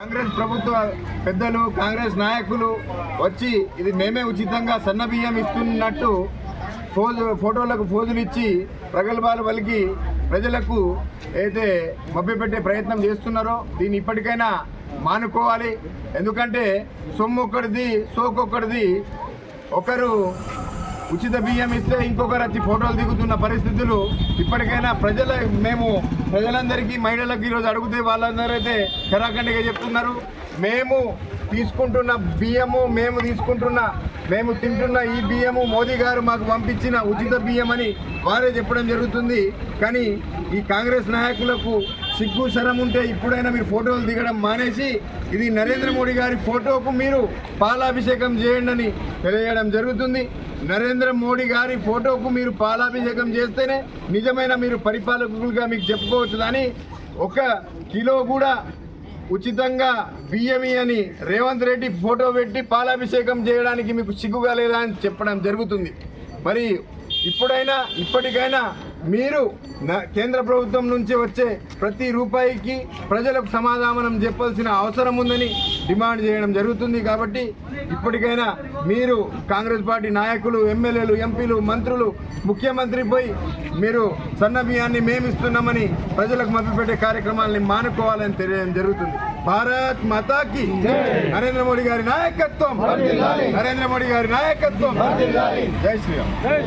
కాంగ్రెస్ ప్రభుత్వ పెద్దలు కాంగ్రెస్ నాయకులు వచ్చి ఇది మేమే ఉచితంగా సన్న బియ్యం ఇస్తున్నట్టు ఫోటోలకు ఫోజులు ఇచ్చి ప్రగల్భాలు పలికి ప్రజలకు అయితే మభ్యపెట్టే ప్రయత్నం చేస్తున్నారో దీన్ని ఇప్పటికైనా మానుకోవాలి. ఎందుకంటే సొమ్ము ఒక్కడిది సోకొక్కడిది. ఒకరు ఉచిత బియ్యం ఇస్తే ఇంకొకరు వచ్చి ఫోటోలు దిగుతున్న పరిస్థితులు ఇప్పటికైనా మేము ప్రజలందరికీ మహిళలకు ఈరోజు అడిగితే వాళ్ళందరూ అయితే కరాఖండిగా చెప్తున్నారు. మేము తీసుకుంటున్న బియ్యము మేము తింటున్న ఈ బియ్యము మోదీ గారు మాకు పంపించిన ఉచిత బియ్యం అని వారే చెప్పడం జరుగుతుంది. కానీ ఈ కాంగ్రెస్ నాయకులకు సిగ్గు శరం ఉంటే ఇప్పుడైనా మీరు ఫోటోలు దిగడం మానేసి ఇది నరేంద్ర మోడీ గారి ఫోటోకు మీరు పాలాభిషేకం చేయండి అని తెలియజేయడం జరుగుతుంది. నరేంద్ర మోడీ గారి ఫోటోకు మీరు పాలాభిషేకం చేస్తేనే నిజమైన మీరు పరిపాలకులుగా మీకు చెప్పుకోవచ్చు. కానీ 1 కిలో కూడా ఉచితంగా బియ్యమి అని రేవంత్ రెడ్డి ఫోటో పెట్టి పాలాభిషేకం చేయడానికి మీకు సిగ్గుగా లేదా అని చెప్పడం జరుగుతుంది. మరి ఇప్పటికైనా మీరు కేంద్ర ప్రభుత్వం నుంచి వచ్చే ప్రతి రూపాయికి ప్రజలకు సమాధానం చెప్పాల్సిన అవసరం ఉందని డిమాండ్ చేయడం జరుగుతుంది. కాబట్టి ఇప్పటికైనా మీరు కాంగ్రెస్ పార్టీ నాయకులు, ఎమ్మెల్యేలు, ఎంపీలు, మంత్రులు, ముఖ్యమంత్రిపై మీరు సన్న బియ్యాన్ని మేమిస్తున్నామని ప్రజలకు మభ్యపెట్టే కార్యక్రమాలని మానుకోవాలని తెలియడం జరుగుతుంది. భారత్ మాతాకి నరేంద్ర మోడీ గారి నాయకత్వం, నరేంద్ర మోడీ గారి నాయకత్వం. జై శ్రీరామ్.